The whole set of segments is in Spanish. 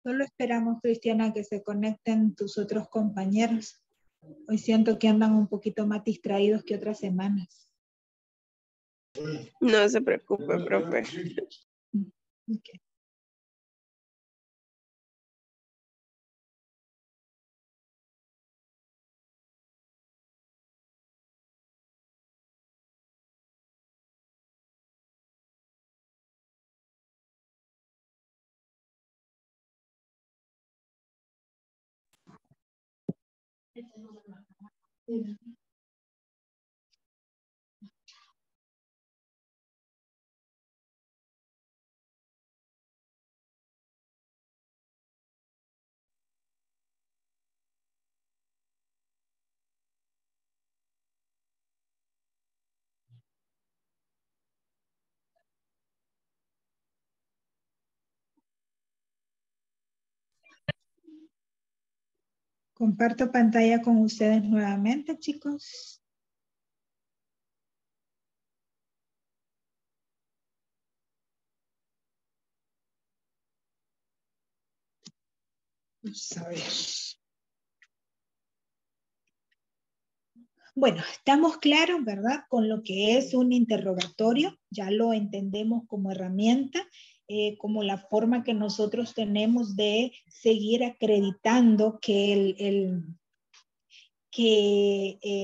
Solo esperamos, Cristiana, que se conecten tus otros compañeros. Hoy siento que andan un poquito más distraídos que otras semanas. No se preocupe, profe. Okay. Comparto pantalla con ustedes nuevamente, chicos. Vamos a ver. Bueno, estamos claros, ¿verdad? Con lo que es un interrogatorio, ya lo entendemos como herramienta, como la forma que nosotros tenemos de seguir acreditando que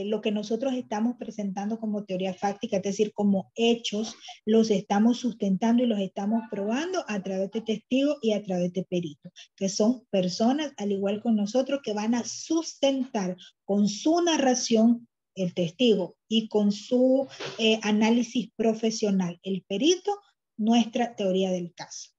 lo que nosotros estamos presentando como teoría fáctica, es decir, como hechos, los estamos sustentando y los estamos probando a través de testigos y a través de peritos, que son personas, al igual con nosotros, que van a sustentar con su narración el testigo y con su análisis profesional, el perito, nuestra teoría del caso.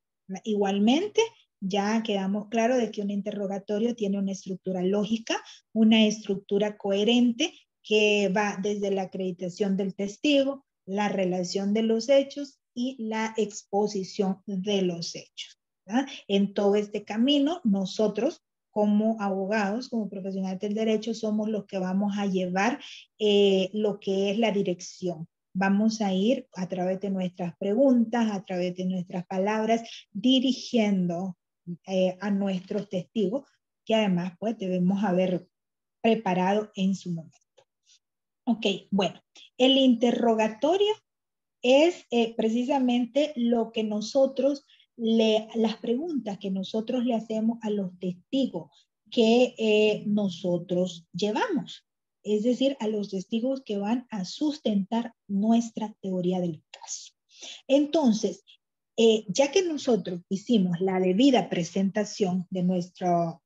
Igualmente, ya quedamos claros de que un interrogatorio tiene una estructura lógica, una estructura coherente que va desde la acreditación del testigo, la relación de los hechos y la exposición de los hechos, ¿verdad? En todo este camino, nosotros como abogados, como profesionales del derecho, somos los que vamos a llevar lo que es la dirección. Vamos a ir a través de nuestras preguntas, a través de nuestras palabras, dirigiendo a nuestros testigos, que además pues debemos haber preparado en su momento. Ok, bueno, el interrogatorio es precisamente lo que nosotros, las preguntas que nosotros le hacemos a los testigos que nosotros llevamos. Es decir, a los testigos que van a sustentar nuestra teoría del caso. Entonces, ya que nosotros hicimos la debida presentación de nuestra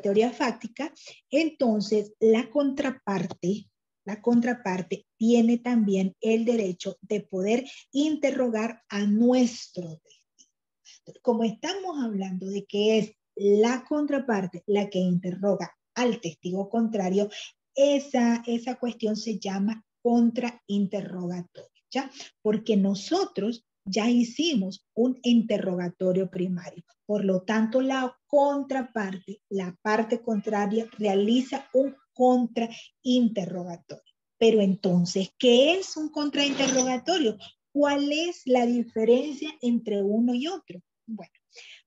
teoría fáctica, entonces la contraparte tiene también el derecho de poder interrogar a nuestro testigo. Como estamos hablando de que es la contraparte la que interroga al testigo contrario, esa cuestión se llama contrainterrogatorio, ¿ya? Porque nosotros ya hicimos un interrogatorio primario. Por lo tanto, la contraparte, la parte contraria, realiza un contrainterrogatorio. Pero entonces, ¿qué es un contrainterrogatorio? ¿Cuál es la diferencia entre uno y otro? Bueno,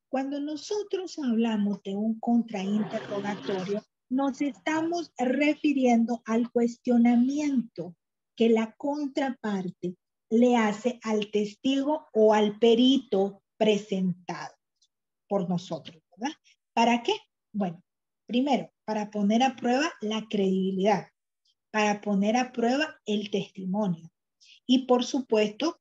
cuando nosotros hablamos de un contrainterrogatorio, nos estamos refiriendo al cuestionamiento que la contraparte le hace al testigo o al perito presentado por nosotros, ¿verdad? ¿Para qué? Bueno, primero, para poner a prueba la credibilidad, para poner a prueba el testimonio y, por supuesto,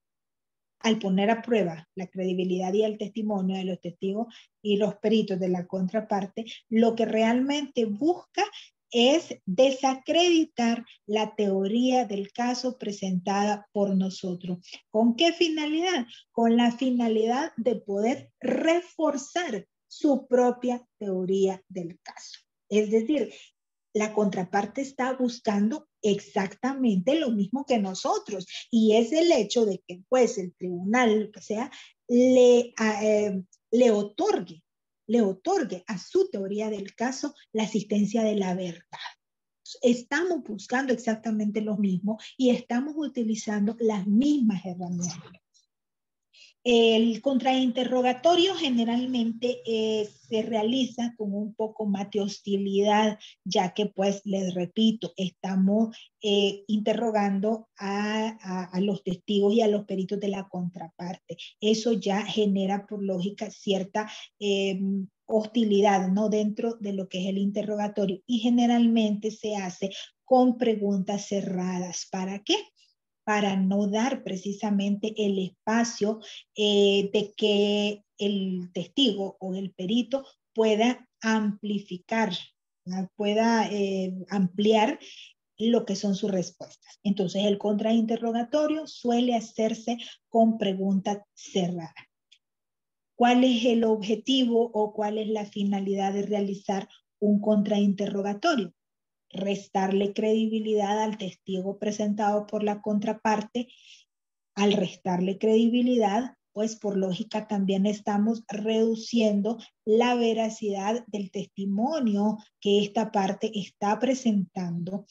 al poner a prueba la credibilidad y el testimonio de los testigos y los peritos de la contraparte, lo que realmente busca es desacreditar la teoría del caso presentada por nosotros. ¿Con qué finalidad? Con la finalidad de poder reforzar su propia teoría del caso. Es decir, la contraparte está buscando exactamente lo mismo que nosotros, y es el hecho de que pues el tribunal, lo que sea, le otorgue a su teoría del caso la asistencia de la verdad. estamos buscando exactamente lo mismo y estamos utilizando las mismas herramientas. El contrainterrogatorio generalmente se realiza con un poco más de hostilidad, ya que, pues, les repito, estamos interrogando a los testigos y a los peritos de la contraparte. Eso ya genera, por lógica, cierta hostilidad, ¿no?, dentro de lo que es el interrogatorio, y generalmente se hace con preguntas cerradas. ¿Para qué? Para no dar precisamente el espacio de que el testigo o el perito pueda amplificar, ¿no?, pueda ampliar lo que son sus respuestas. Entonces, el contrainterrogatorio suele hacerse con preguntas cerradas. ¿Cuál es el objetivo o cuál es la finalidad de realizar un contrainterrogatorio? Restarle credibilidad al testigo presentado por la contraparte. Al restarle credibilidad, pues por lógica también estamos reduciendo la veracidad del testimonio que esta parte está presentando.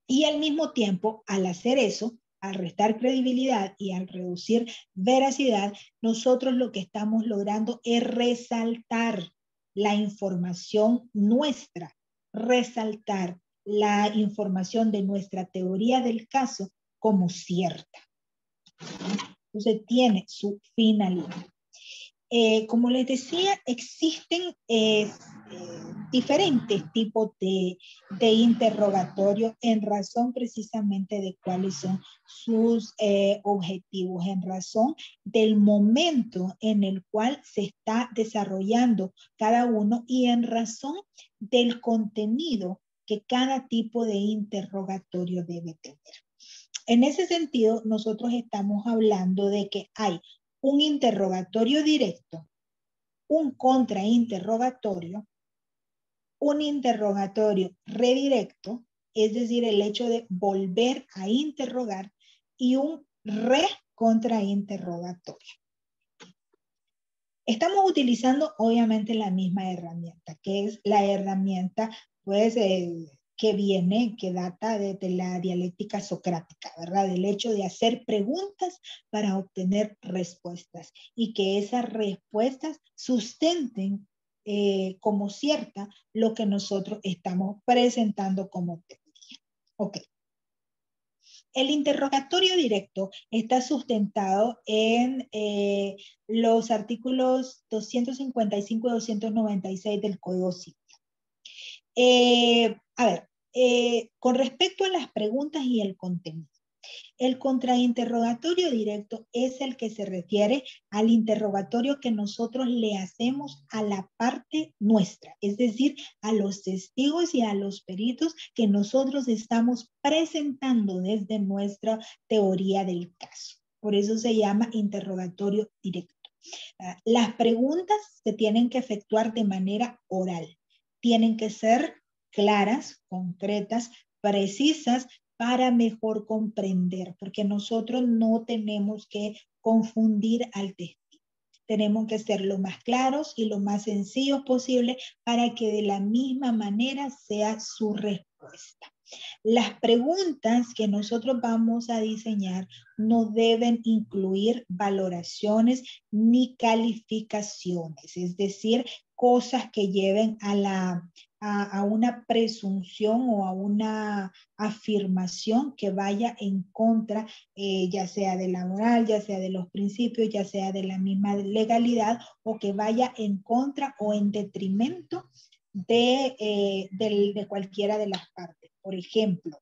Y al mismo tiempo, al hacer eso, al restar credibilidad y al reducir veracidad, nosotros lo que estamos logrando es resaltar la información nuestra, resaltar la información de nuestra teoría del caso como cierta. Entonces tiene su finalidad. Como les decía, existen diferentes tipos de interrogatorio en razón precisamente de cuáles son sus objetivos, en razón del momento en el cual se está desarrollando cada uno y en razón del contenido que cada tipo de interrogatorio debe tener. En ese sentido, nosotros estamos hablando de que hay un interrogatorio directo, un contrainterrogatorio, un interrogatorio redirecto, es decir, el hecho de volver a interrogar, y un recontrainterrogatorio. Estamos utilizando obviamente la misma herramienta, que es la herramienta, pues, que data de la dialéctica socrática, ¿verdad? Del hecho de hacer preguntas para obtener respuestas y que esas respuestas sustenten como cierta lo que nosotros estamos presentando como teoría. Ok. El interrogatorio directo está sustentado en los artículos 255 y 296 del Código Civil. Con respecto a las preguntas y el contenido, el contrainterrogatorio directo es el que se refiere al interrogatorio que nosotros le hacemos a la parte nuestra, es decir, a los testigos y a los peritos que nosotros estamos presentando desde nuestra teoría del caso. Por eso se llama interrogatorio directo. Las preguntas se tienen que efectuar de manera oral. Tienen que ser claras, concretas, precisas, para mejor comprender, porque nosotros no tenemos que confundir al testigo. Tenemos que ser lo más claros y lo más sencillos posible para que de la misma manera sea su respuesta. Las preguntas que nosotros vamos a diseñar no deben incluir valoraciones ni calificaciones, es decir, cosas que lleven a una presunción o a una afirmación que vaya en contra, ya sea de la moral, ya sea de los principios, ya sea de la misma legalidad, o que vaya en contra o en detrimento de cualquiera de las partes. Por ejemplo,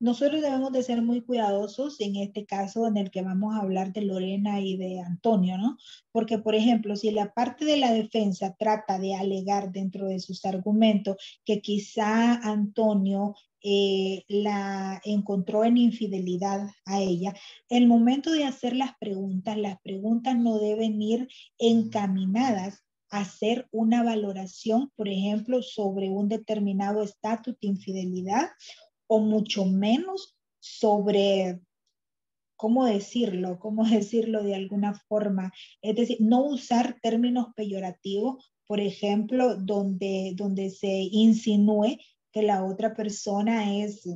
nosotros debemos de ser muy cuidadosos en este caso en el que vamos a hablar de Lorena y de Antonio, ¿no? Porque, por ejemplo, si la parte de la defensa trata de alegar dentro de sus argumentos que quizá Antonio la encontró en infidelidad a ella, el momento de hacer las preguntas no deben ir encaminadas a hacer una valoración, por ejemplo, sobre un determinado estatus de infidelidad, o mucho menos sobre, ¿cómo decirlo de alguna forma? Es decir, no usar términos peyorativos, por ejemplo, donde se insinúe que la otra persona es,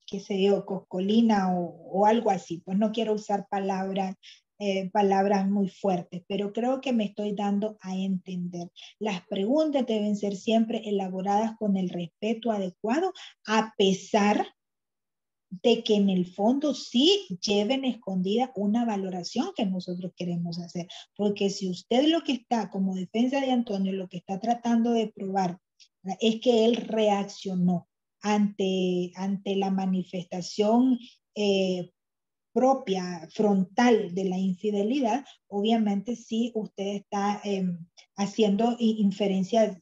qué sé yo, coscolina o algo así. Pues no quiero usar palabras muy fuertes, pero creo que me estoy dando a entender. Las preguntas deben ser siempre elaboradas con el respeto adecuado, a pesar de que en el fondo sí lleven escondida una valoración que nosotros queremos hacer. Porque si usted lo que está, como defensa de Antonio, lo que está tratando de probar, ¿verdad?, es que él reaccionó ante la manifestación propia, frontal de la infidelidad, obviamente sí usted está haciendo inferencias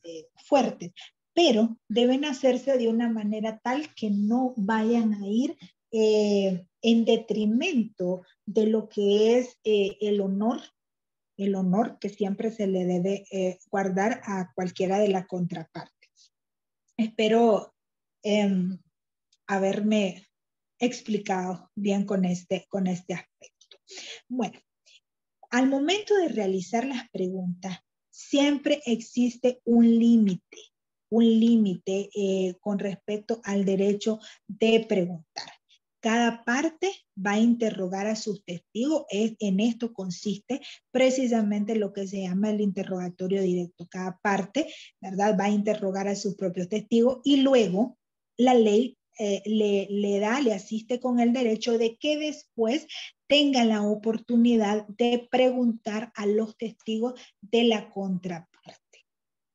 fuertes, pero deben hacerse de una manera tal que no vayan a ir en detrimento de lo que es el honor que siempre se le debe guardar a cualquiera de las contrapartes. Espero haberme explicado bien con este aspecto. Bueno, al momento de realizar las preguntas, siempre existe un límite con respecto al derecho de preguntar. Cada parte va a interrogar a sus testigos. En esto consiste precisamente lo que se llama el interrogatorio directo. Cada parte, ¿verdad?, va a interrogar a sus propios testigos y luego la ley le asiste con el derecho de que después tenga la oportunidad de preguntar a los testigos de la contraparte,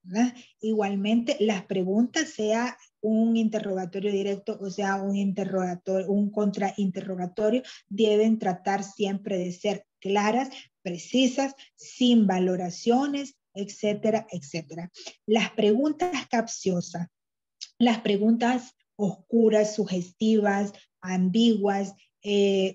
¿verdad? Igualmente, las preguntas, sea un interrogatorio directo o sea un contrainterrogatorio, deben tratar siempre de ser claras, precisas, sin valoraciones, etcétera, etcétera. Las preguntas capciosas, las preguntas oscuras, sugestivas, ambiguas,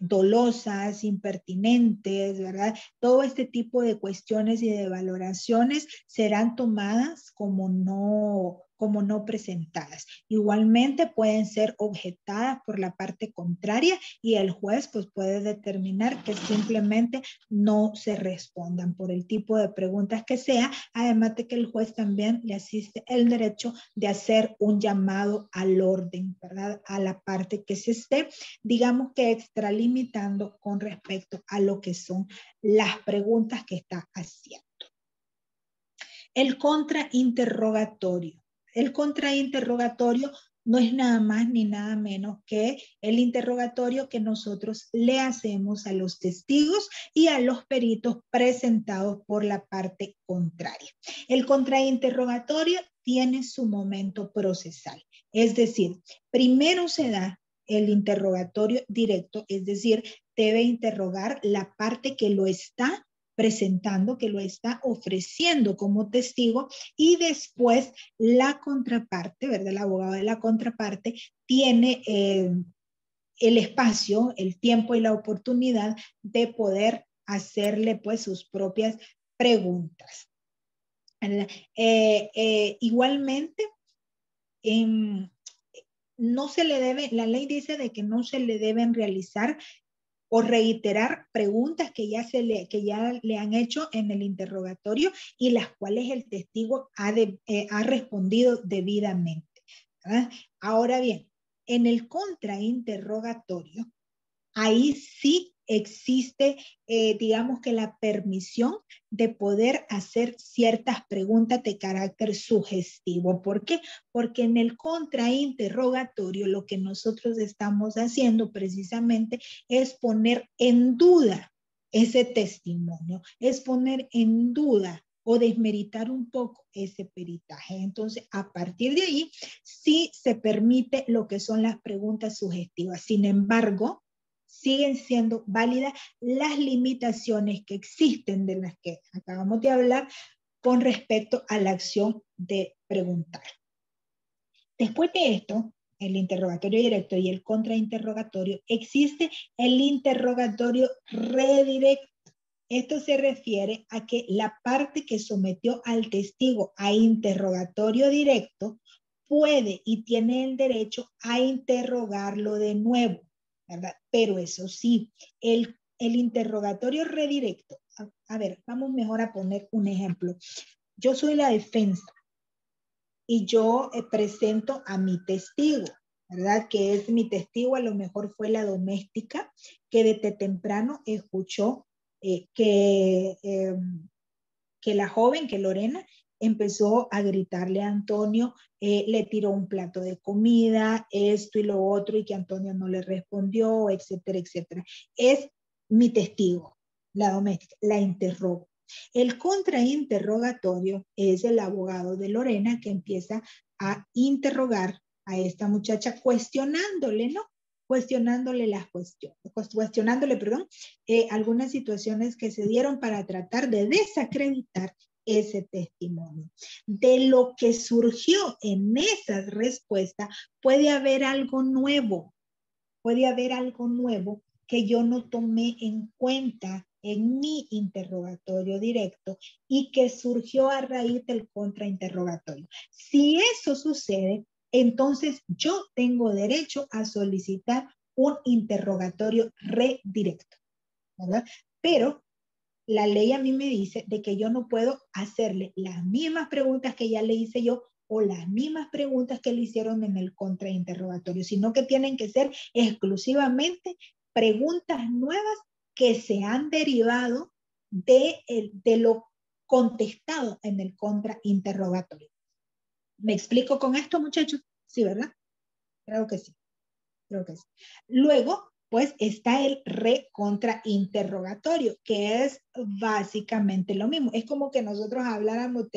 dolosas, impertinentes, ¿verdad? Todo este tipo de cuestiones y de valoraciones serán tomadas como no presentadas. Igualmente pueden ser objetadas por la parte contraria y el juez pues puede determinar que simplemente no se respondan por el tipo de preguntas que sea, además de que el juez también le asiste el derecho de hacer un llamado al orden, ¿verdad?, a la parte que se esté, digamos que extralimitando con respecto a lo que son las preguntas que está haciendo. El contrainterrogatorio. El contrainterrogatorio no es nada más ni nada menos que el interrogatorio que nosotros le hacemos a los testigos y a los peritos presentados por la parte contraria. El contrainterrogatorio tiene su momento procesal, es decir, primero se da el interrogatorio directo, es decir, debe interrogar la parte que lo está presentando, que lo está ofreciendo como testigo, y después la contraparte, ¿verdad?, el abogado de la contraparte tiene el espacio, el tiempo y la oportunidad de poder hacerle pues sus propias preguntas. Igualmente, no se le debe, la ley dice de que no se le deben realizar o reiterar preguntas que ya le han hecho en el interrogatorio y las cuales el testigo ha respondido debidamente, ¿verdad? Ahora bien, en el contrainterrogatorio, ahí sí existe, digamos que la permisión de poder hacer ciertas preguntas de carácter sugestivo. ¿Por qué? Porque en el contrainterrogatorio lo que nosotros estamos haciendo precisamente es poner en duda ese testimonio, es poner en duda o desmeritar un poco ese peritaje. Entonces, a partir de ahí, sí se permite lo que son las preguntas sugestivas. Sin embargo, siguen siendo válidas las limitaciones que existen, de las que acabamos de hablar, con respecto a la acción de preguntar. Después de esto, el interrogatorio directo y el contrainterrogatorio, existe el interrogatorio redirecto. Esto se refiere a que la parte que sometió al testigo a interrogatorio directo puede y tiene el derecho a interrogarlo de nuevo, ¿verdad? Pero eso sí, el interrogatorio redirecto, a ver, vamos mejor a poner un ejemplo. Yo soy la defensa y yo presento a mi testigo, ¿verdad? Que es mi testigo, a lo mejor fue la doméstica que desde temprano escuchó que la joven, que Lorena, empezó a gritarle a Antonio, le tiró un plato de comida, esto y lo otro, y que Antonio no le respondió, etcétera, etcétera. Es mi testigo, la doméstica, la interrogo. El contrainterrogatorio es el abogado de Lorena que empieza a interrogar a esta muchacha cuestionándole, ¿no? Cuestionándole las cuestiones, cuestionándole, perdón, algunas situaciones que se dieron para tratar de desacreditar ese testimonio. De lo que surgió en esas respuestas, puede haber algo nuevo que yo no tomé en cuenta en mi interrogatorio directo y que surgió a raíz del contrainterrogatorio. Si eso sucede, entonces yo tengo derecho a solicitar un interrogatorio redirecto, ¿verdad? Pero la ley a mí me dice de que yo no puedo hacerle las mismas preguntas que ya le hice yo o las mismas preguntas que le hicieron en el contrainterrogatorio, sino que tienen que ser exclusivamente preguntas nuevas que se han derivado de lo contestado en el contrainterrogatorio. ¿Me explico con esto, muchachos? Sí, ¿verdad? Creo que sí. Creo que sí. Luego, pues está el recontrainterrogatorio, que es básicamente lo mismo. Es como que nosotros habláramos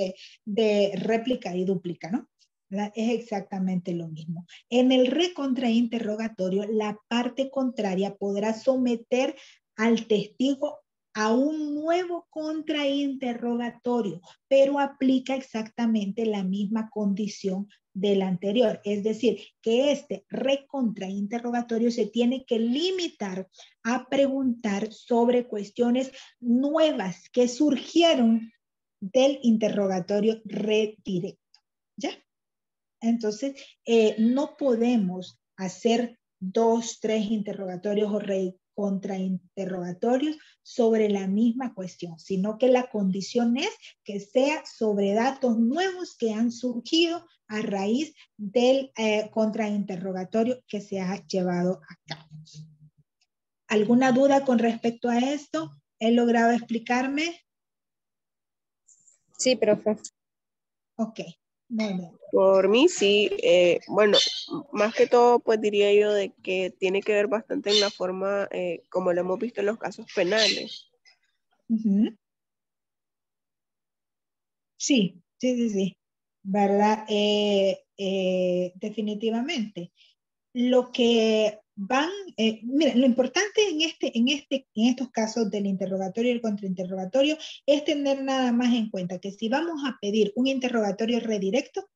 de réplica y dúplica, ¿no? ¿Verdad? Es exactamente lo mismo. En el recontrainterrogatorio, la parte contraria podrá someter al testigo a un nuevo contrainterrogatorio, pero aplica exactamente la misma condición del anterior. Es decir, que este recontrainterrogatorio se tiene que limitar a preguntar sobre cuestiones nuevas que surgieron del interrogatorio redirecto. ¿Ya? Entonces, no podemos hacer 2, 3 interrogatorios o contrainterrogatorios sobre la misma cuestión, sino que la condición es que sea sobre datos nuevos que han surgido a raíz del contrainterrogatorio que se ha llevado a cabo. ¿Alguna duda con respecto a esto? ¿He logrado explicarme? Sí, profe. Ok, muy bien. Por mí sí, bueno, más que todo pues diría yo de que tiene que ver bastante en la forma como lo hemos visto en los casos penales. Uh-huh. Sí, sí, sí, sí, ¿verdad? Definitivamente. Lo que van, mira, lo importante en estos casos del interrogatorio y el contrainterrogatorio es tener nada más en cuenta que si vamos a pedir un interrogatorio redirecto,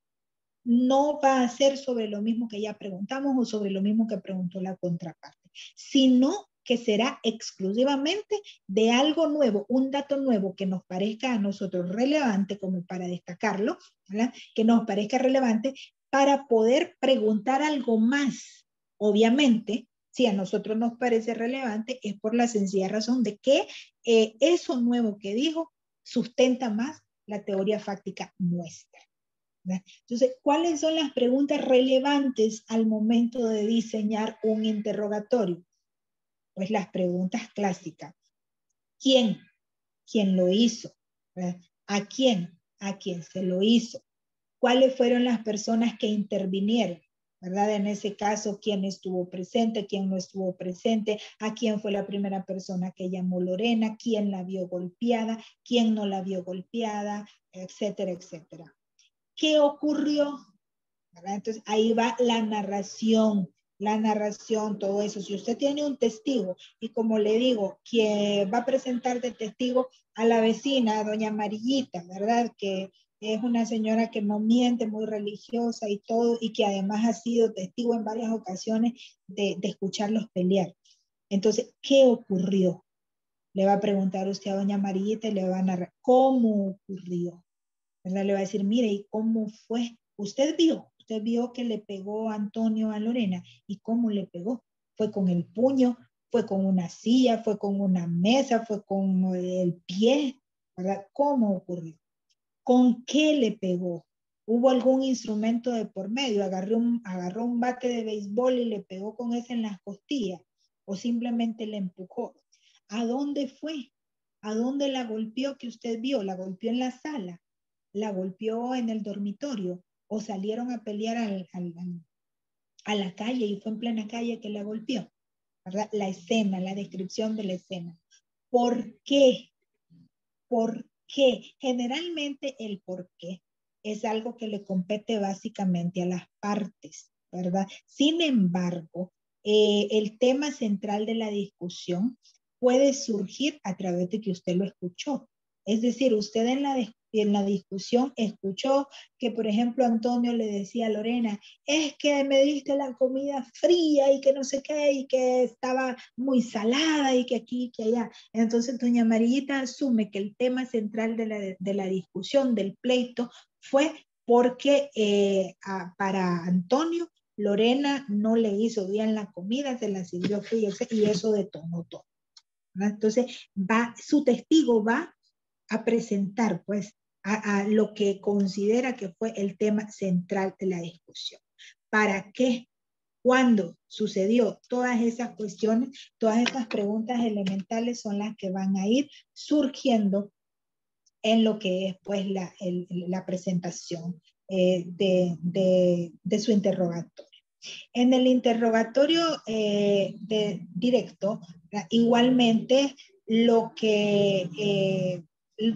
no va a ser sobre lo mismo que ya preguntamos o sobre lo mismo que preguntó la contraparte, sino que será exclusivamente de algo nuevo, un dato nuevo que nos parezca a nosotros relevante, como para destacarlo, ¿verdad? Que nos parezca relevante para poder preguntar algo más. Obviamente, si a nosotros nos parece relevante, es por la sencilla razón de que eso nuevo que dijo sustenta más la teoría fáctica nuestra. Entonces, ¿cuáles son las preguntas relevantes al momento de diseñar un interrogatorio? Pues las preguntas clásicas. ¿Quién? ¿Quién lo hizo? ¿Verdad? ¿A quién? ¿A quién se lo hizo? ¿Cuáles fueron las personas que intervinieron? ¿Verdad? En ese caso, ¿quién estuvo presente? ¿Quién no estuvo presente? ¿A quién fue la primera persona que llamó Lorena? ¿Quién la vio golpeada? ¿Quién no la vio golpeada? Etcétera, etcétera. ¿Qué ocurrió? ¿Verdad? Entonces ahí va la narración, todo eso. Si usted tiene un testigo y como le digo, que va a presentar de testigo a la vecina, a doña Amarillita, ¿verdad? Que es una señora que no miente, muy religiosa y todo, y que además ha sido testigo en varias ocasiones de escucharlos pelear. Entonces, ¿qué ocurrió? Le va a preguntar usted a doña Amarillita y le va a narrar cómo ocurrió. ¿Verdad? Le va a decir, mire, ¿y cómo fue? Usted vio que le pegó Antonio a Lorena. ¿Y cómo le pegó? Fue con el puño, fue con una silla, fue con una mesa, fue con el pie, ¿verdad? ¿Cómo ocurrió? ¿Con qué le pegó? ¿Hubo algún instrumento de por medio? ¿Agarró un bate de béisbol y le pegó con ese en las costillas? ¿O simplemente le empujó? ¿A dónde fue? ¿A dónde la golpeó que usted vio? ¿La golpeó en la sala? ¿La golpeó en el dormitorio? ¿O salieron a pelear a la calle y fue en plena calle que la golpeó? ¿Verdad? La escena, la descripción de la escena. ¿Por qué? ¿Por qué? Generalmente el por qué es algo que le compete básicamente a las partes, ¿verdad? Sin embargo, el tema central de la discusión puede surgir a través de que usted lo escuchó. Es decir, usted en la discusión escuchó que, por ejemplo, Antonio le decía a Lorena, es que me diste la comida fría y que no sé qué, y que estaba muy salada y que aquí y que allá. Entonces, doña Amarillita asume que el tema central de la discusión, del pleito, fue porque para Antonio, Lorena no le hizo bien la comida, se la sirvió fría y eso detonó todo. ¿Verdad? Entonces, su testigo va a presentar, pues, a lo que considera que fue el tema central de la discusión. ¿Para qué? Cuando sucedió todas esas cuestiones, todas esas preguntas elementales son las que van a ir surgiendo en lo que es pues la presentación de su interrogatorio. En el interrogatorio directo, igualmente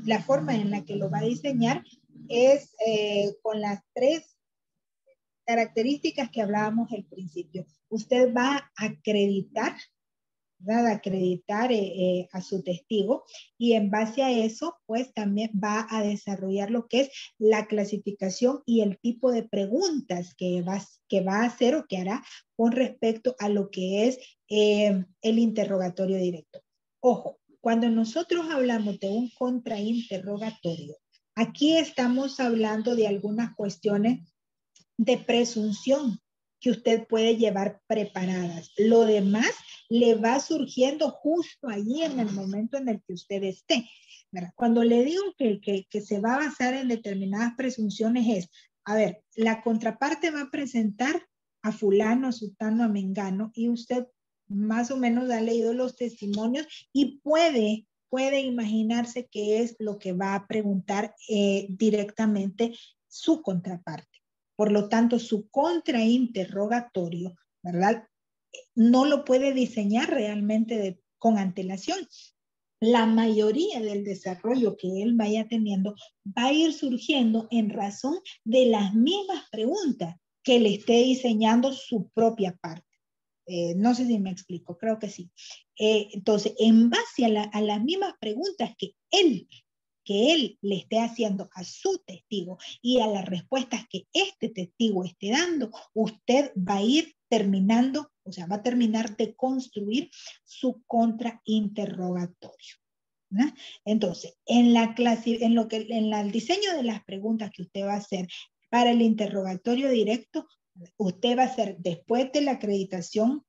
la forma en la que lo va a diseñar es con las tres características que hablábamos al principio. Usted va a acreditar, ¿verdad? Acreditar a su testigo y en base a eso, pues también va a desarrollar lo que es la clasificación y el tipo de preguntas que va a hacer o que hará con respecto a lo que es el interrogatorio directo. Ojo, cuando nosotros hablamos de un contrainterrogatorio, aquí estamos hablando de algunas cuestiones de presunción que usted puede llevar preparadas. Lo demás le va surgiendo justo allí en el momento en el que usted esté. ¿Verdad? Cuando le digo que se va a basar en determinadas presunciones es, a ver, la contraparte va a presentar a fulano, a sutano, a mengano y usted más o menos ha leído los testimonios y puede imaginarse qué es lo que va a preguntar directamente su contraparte. Por lo tanto, su contrainterrogatorio, ¿verdad? No lo puede diseñar realmente con antelación. La mayoría del desarrollo que él vaya teniendo va a ir surgiendo en razón de las mismas preguntas que le esté diseñando su propia parte. No sé si me explico, creo que sí. Entonces, en base a las mismas preguntas que él le esté haciendo a su testigo y a las respuestas que este testigo esté dando, usted va a ir terminando, o sea, va a terminar de construir su contrainterrogatorio. ¿no? Entonces, en el diseño de las preguntas que usted va a hacer para el interrogatorio directo, usted va a hacer después de la acreditación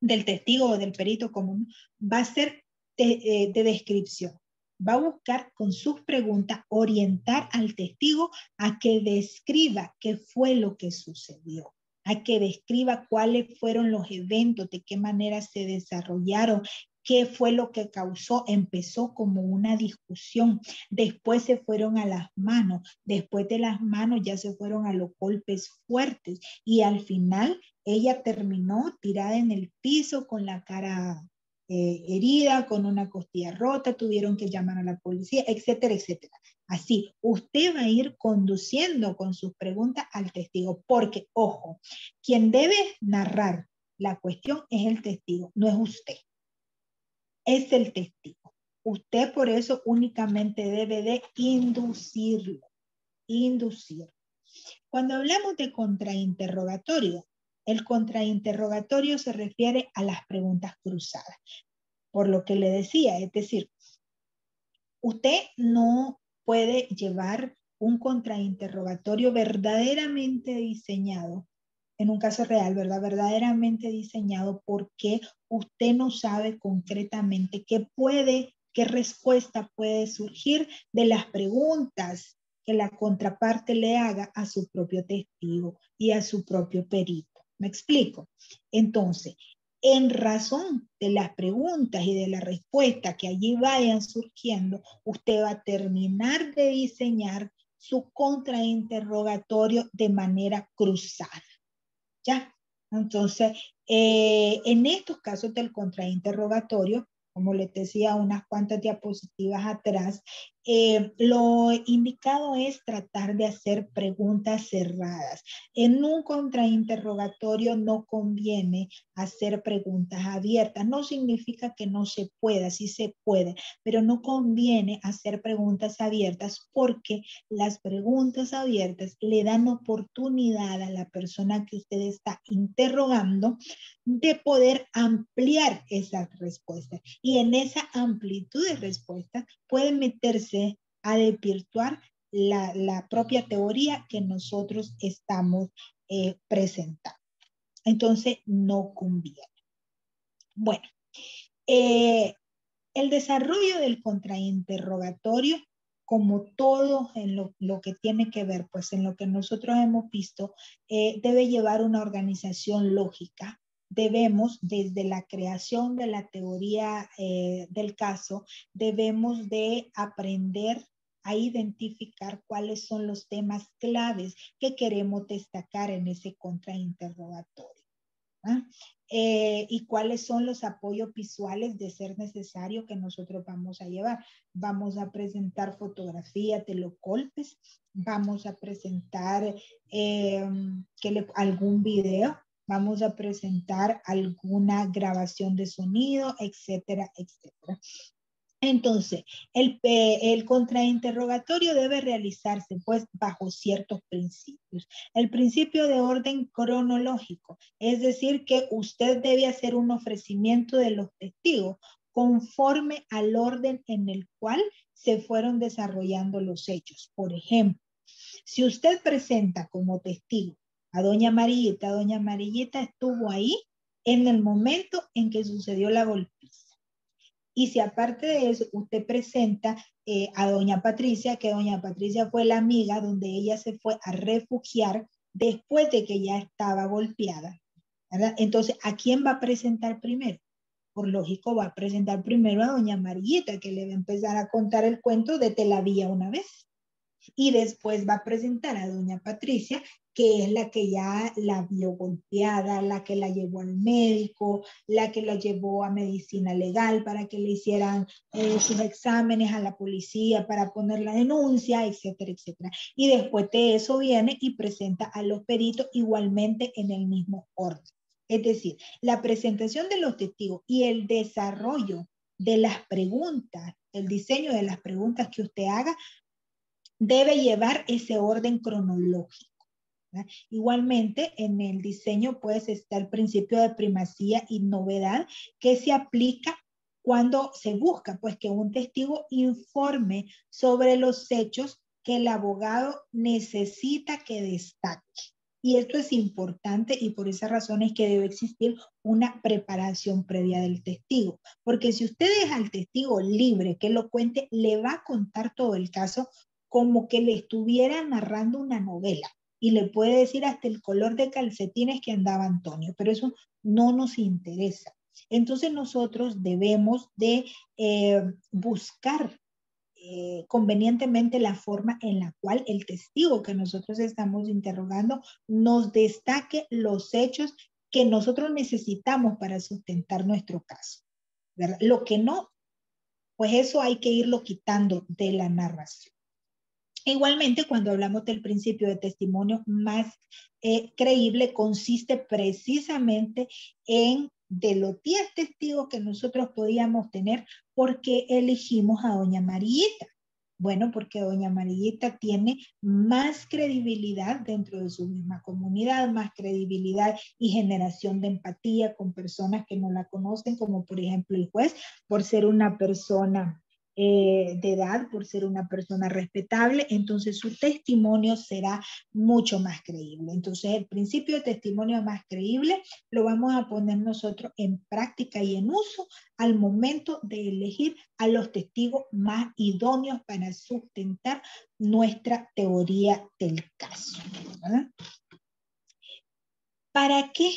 del testigo o del perito común, va a ser de descripción. Va a buscar con sus preguntas orientar al testigo a que describa qué fue lo que sucedió, a que describa cuáles fueron los eventos, de qué manera se desarrollaron, qué fue lo que causó. Empezó como una discusión, después se fueron a las manos, después de las manos ya se fueron a los golpes fuertes y al final ella terminó tirada en el piso con la cara herida, con una costilla rota, tuvieron que llamar a la policía, etcétera, etcétera. Así, usted va a ir conduciendo con sus preguntas al testigo, porque, ojo, quien debe narrar la cuestión es el testigo, no es usted, es el testigo. Usted por eso únicamente debe de inducirlo. Cuando hablamos de contrainterrogatorio, el contrainterrogatorio se refiere a las preguntas cruzadas. Por lo que le decía, es decir, usted no puede llevar un contrainterrogatorio verdaderamente diseñado, en un caso real, ¿verdad? Verdaderamente diseñado porque usted no sabe concretamente qué respuesta puede surgir de las preguntas que la contraparte le haga a su propio testigo y a su propio perito. ¿Me explico? Entonces, en razón de las preguntas y de las respuestas que allí vayan surgiendo, usted va a terminar de diseñar su contrainterrogatorio de manera cruzada. ¿Ya? Entonces, en estos casos del contrainterrogatorio, como les decía unas cuantas diapositivas atrás, lo indicado es tratar de hacer preguntas cerradas. En un contrainterrogatorio no conviene hacer preguntas abiertas. No significa que no se pueda, sí se puede, pero no conviene hacer preguntas abiertas porque las preguntas abiertas le dan oportunidad a la persona que usted está interrogando de poder ampliar esas respuestas. Y en esa amplitud de respuestas puede meterse a desvirtuar la propia teoría que nosotros estamos presentando. Entonces, no conviene. Bueno, el desarrollo del contrainterrogatorio, como todo en lo que tiene que ver, pues en lo que nosotros hemos visto, debe llevar una organización lógica. Debemos, desde la creación de la teoría del caso, debemos de aprender a identificar cuáles son los temas claves que queremos destacar en ese contrainterrogatorio. ¿Ah? Y cuáles son los apoyos visuales de ser necesario que nosotros vamos a llevar. Vamos a presentar fotografías de los golpes, vamos a presentar algún video, vamos a presentar alguna grabación de sonido, etcétera, etcétera. Entonces, el contrainterrogatorio debe realizarse pues bajo ciertos principios. El principio de orden cronológico, es decir, que usted debe hacer un ofrecimiento de los testigos conforme al orden en el cual se fueron desarrollando los hechos. Por ejemplo, si usted presenta como testigo a doña Amarillita estuvo ahí en el momento en que sucedió la golpiza. Y si aparte de eso usted presenta a doña Patricia, que doña Patricia fue la amiga donde ella se fue a refugiar después de que ya estaba golpeada, ¿verdad? Entonces, ¿a quién va a presentar primero? Por lógico, va a presentar primero a doña Amarillita, que le va a empezar a contar el cuento de Te la vi una vez. Y después va a presentar a doña Patricia, que es la que ya la vio golpeada, la que la llevó al médico, la que la llevó a medicina legal para que le hicieran sus exámenes, a la policía para poner la denuncia, etcétera, etcétera. Y después de eso viene y presenta a los peritos igualmente en el mismo orden. Es decir, la presentación de los testigos y el desarrollo de las preguntas, el diseño de las preguntas que usted haga, debe llevar ese orden cronológico. ¿Verdad? Igualmente, en el diseño pues está el principio de primacía y novedad que se aplica cuando se busca pues que un testigo informe sobre los hechos que el abogado necesita que destaque. Y esto es importante y por esa razón es que debe existir una preparación previa del testigo. Porque si usted deja al testigo libre que lo cuente, le va a contar todo el caso como que le estuviera narrando una novela y le puede decir hasta el color de calcetines que andaba Antonio, pero eso no nos interesa. Entonces nosotros debemos de buscar convenientemente la forma en la cual el testigo que nosotros estamos interrogando nos destaque los hechos que nosotros necesitamos para sustentar nuestro caso, ¿verdad? Lo que no, pues eso hay que irlo quitando de la narración. Igualmente, cuando hablamos del principio de testimonio más creíble, consiste precisamente en de los 10 testigos que nosotros podíamos tener, porque elegimos a doña Amarillita. Bueno, porque doña Amarillita tiene más credibilidad dentro de su misma comunidad, más credibilidad y generación de empatía con personas que no la conocen, como por ejemplo el juez, por ser una persona de edad, por ser una persona respetable, entonces su testimonio será mucho más creíble. Entonces el principio de testimonio más creíble lo vamos a poner nosotros en práctica y en uso al momento de elegir a los testigos más idóneos para sustentar nuestra teoría del caso, ¿verdad? ¿Para qué?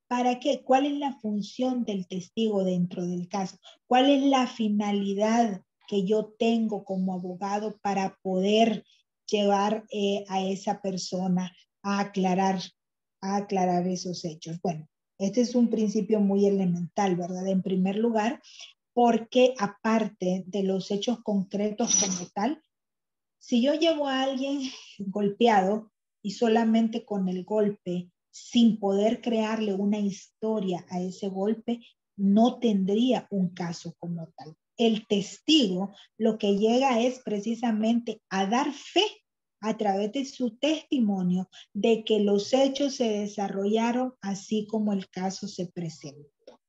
¿Para qué? ¿Cuál es la función del testigo dentro del caso? ¿Cuál es la finalidad que yo tengo como abogado para poder llevar a esa persona a aclarar esos hechos? Bueno, este es un principio muy elemental, ¿verdad? En primer lugar, porque aparte de los hechos concretos como tal, si yo llevo a alguien golpeado y solamente con el golpe, sin poder crearle una historia a ese golpe, no tendría un caso como tal. El testigo lo que llega es precisamente a dar fe a través de su testimonio de que los hechos se desarrollaron así como el caso se presentó.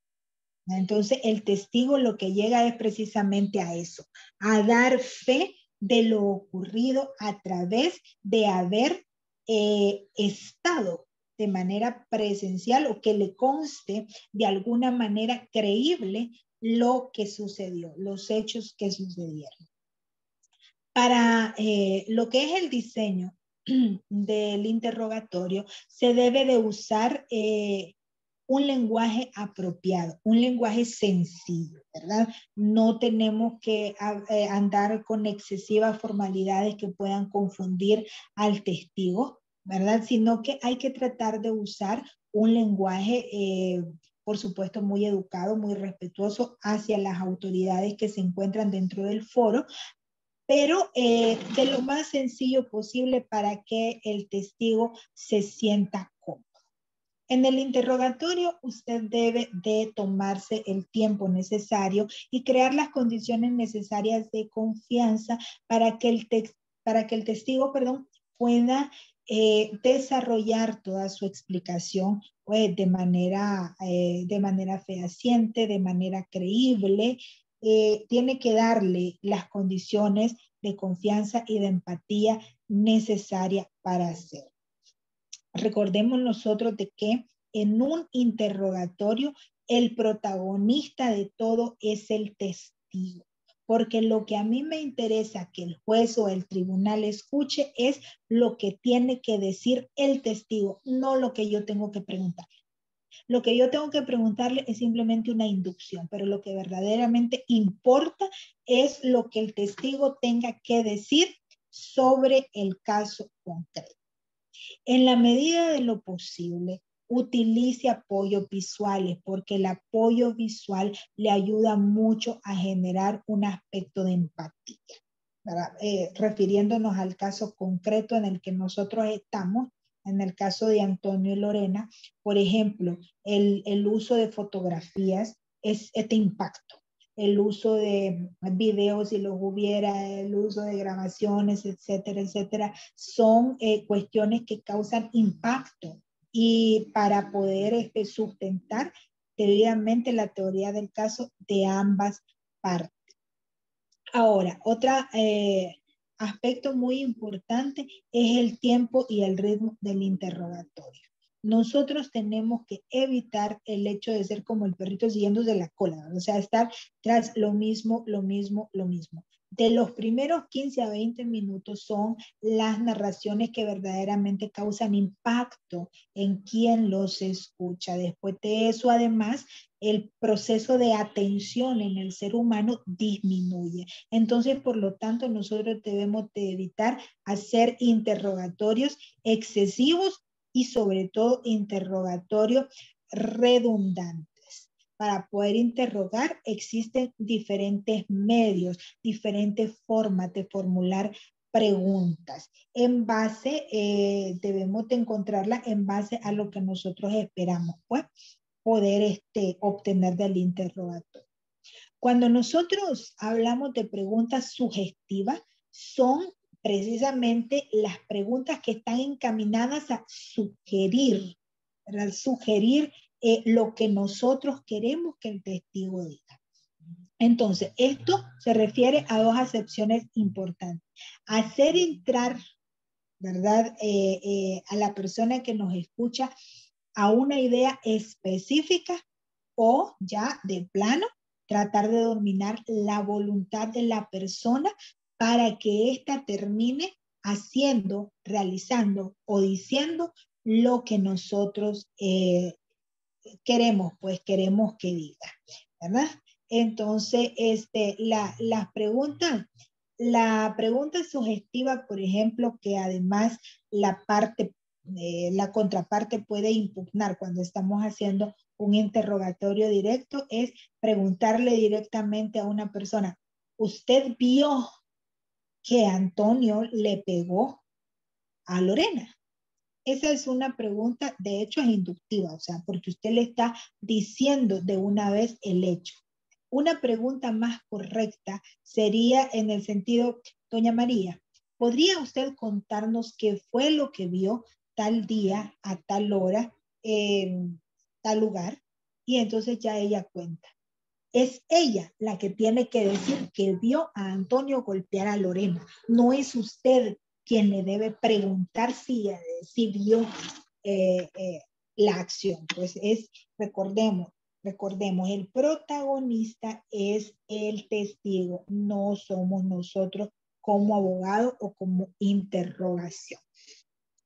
Entonces, el testigo lo que llega es precisamente a eso, a dar fe de lo ocurrido a través de haber estado de manera presencial o que le conste de alguna manera creíble lo que sucedió, los hechos que sucedieron. Para lo que es el diseño del interrogatorio, se debe de usar un lenguaje apropiado, un lenguaje sencillo, ¿verdad? No tenemos que andar con excesivas formalidades que puedan confundir al testigo, ¿verdad? Sino que hay que tratar de usar un lenguaje, por supuesto, muy educado, muy respetuoso hacia las autoridades que se encuentran dentro del foro, pero de lo más sencillo posible para que el testigo se sienta cómodo. En el interrogatorio, usted debe de tomarse el tiempo necesario y crear las condiciones necesarias de confianza para que el testigo, pueda desarrollar toda su explicación pues, de manera fehaciente, de manera creíble. Tiene que darle las condiciones de confianza y de empatía necesarias para hacerlo. Recordemos nosotros de que en un interrogatorio el protagonista de todo es el testigo, porque lo que a mí me interesa que el juez o el tribunal escuche es lo que tiene que decir el testigo, no lo que yo tengo que preguntar. Lo que yo tengo que preguntarle es simplemente una inducción, pero lo que verdaderamente importa es lo que el testigo tenga que decir sobre el caso concreto. En la medida de lo posible, utilice apoyos visuales porque el apoyo visual le ayuda mucho a generar un aspecto de empatía. Refiriéndonos al caso concreto en el que nosotros estamos, en el caso de Antonio y Lorena, por ejemplo, el uso de fotografías es este impacto. El uso de videos, si los hubiera, el uso de grabaciones, etcétera, etcétera, son cuestiones que causan impacto y para poder sustentar debidamente la teoría del caso de ambas partes. Ahora, otro aspecto muy importante es el tiempo y el ritmo del interrogatorio. Nosotros tenemos que evitar el hecho de ser como el perrito siguiendo de la cola, ¿verdad? O sea, estar tras lo mismo, lo mismo, lo mismo. De los primeros 15 a 20 minutos son las narraciones que verdaderamente causan impacto en quien los escucha. Después de eso, además, el proceso de atención en el ser humano disminuye. Entonces, por lo tanto, nosotros debemos de evitar hacer interrogatorios excesivos y sobre todo interrogatorios redundantes. Para poder interrogar existen diferentes medios, diferentes formas de formular preguntas. En base, debemos de encontrarla en base a lo que nosotros esperamos, pues, poder obtener del interrogatorio. Cuando nosotros hablamos de preguntas sugestivas, son precisamente las preguntas que están encaminadas a sugerir, ¿verdad? Sugerir lo que nosotros queremos que el testigo diga. Entonces, esto se refiere a dos acepciones importantes. Hacer entrar, ¿verdad? A la persona que nos escucha a una idea específica o ya de plano tratar de dominar la voluntad de la persona para que ésta termine haciendo, realizando o diciendo lo que nosotros queremos, pues queremos que diga, ¿verdad? Entonces, la pregunta sugestiva, por ejemplo, que además la contraparte puede impugnar cuando estamos haciendo un interrogatorio directo, es preguntarle directamente a una persona, ¿usted vio que Antonio le pegó a Lorena? Esa es una pregunta, de hecho es inductiva, o sea, porque usted le está diciendo de una vez el hecho. Una pregunta más correcta sería en el sentido, doña María, ¿podría usted contarnos qué fue lo que vio tal día, a tal hora, en tal lugar? Y entonces ya ella cuenta. Es ella la que tiene que decir que vio a Antonio golpear a Lorena. No es usted quien le debe preguntar si vio la acción. Pues recordemos, el protagonista es el testigo, no somos nosotros como abogado o como interrogación.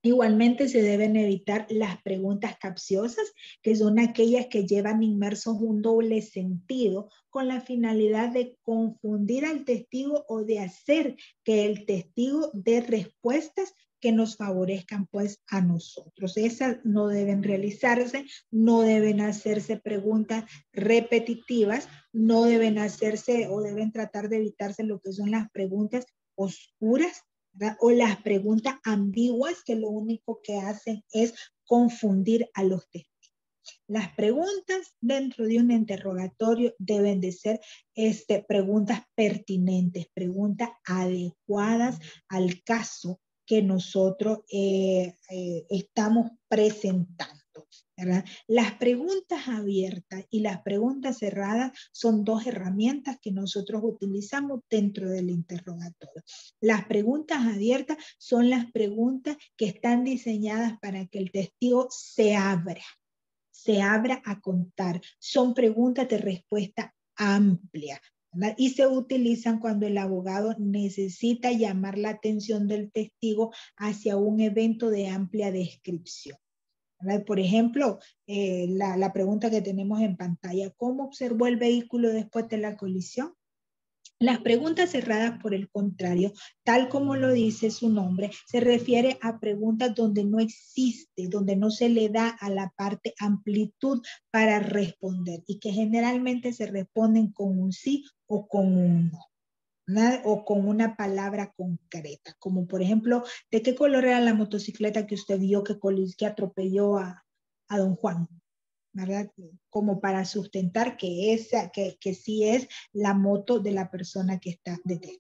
Igualmente se deben evitar las preguntas capciosas, que son aquellas que llevan inmersos un doble sentido con la finalidad de confundir al testigo o de hacer que el testigo dé respuestas que nos favorezcan pues a nosotros. Esas no deben realizarse, no deben hacerse preguntas repetitivas, no deben hacerse o deben tratar de evitarse lo que son las preguntas oscuras, ¿verdad? O las preguntas ambiguas que lo único que hacen es confundir a los testigos. Las preguntas dentro de un interrogatorio deben de ser preguntas pertinentes, preguntas adecuadas al caso que nosotros estamos presentando, ¿verdad? Las preguntas abiertas y las preguntas cerradas son dos herramientas que nosotros utilizamos dentro del interrogatorio. Las preguntas abiertas son las preguntas que están diseñadas para que el testigo se abra a contar. Son preguntas de respuesta amplia, ¿verdad? Y se utilizan cuando el abogado necesita llamar la atención del testigo hacia un evento de amplia descripción, ¿verdad? Por ejemplo, la pregunta que tenemos en pantalla, ¿cómo observó el vehículo después de la colisión? Las preguntas cerradas, por el contrario, tal como lo dice su nombre, se refiere a preguntas donde no existe, donde no se le da a la parte amplitud para responder y que generalmente se responden con un sí o con un no, ¿verdad? O con una palabra concreta, como por ejemplo, ¿de qué color era la motocicleta que usted vio que atropelló a don Juan? ¿Verdad? Como para sustentar que sí es la moto de la persona que está detenida.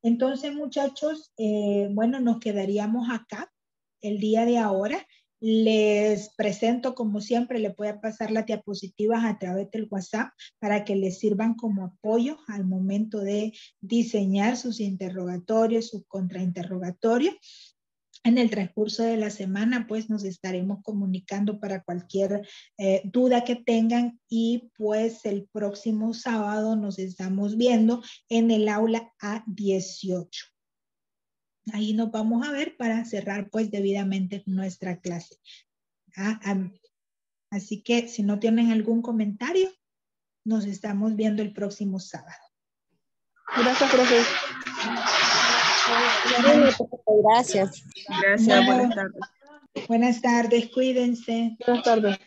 Entonces, muchachos, bueno, nos quedaríamos acá el día de ahora. Les presento, como siempre, les voy a pasar las diapositivas a través del WhatsApp para que les sirvan como apoyo al momento de diseñar sus interrogatorios, sus contrainterrogatorios. En el transcurso de la semana, pues nos estaremos comunicando para cualquier duda que tengan y pues el próximo sábado nos estamos viendo en el aula A18. Ahí nos vamos a ver para cerrar pues debidamente nuestra clase. Así que si no tienen algún comentario, nos estamos viendo el próximo sábado. Gracias, profe. Gracias. Gracias, buenas tardes. Buenas tardes, cuídense. Buenas tardes.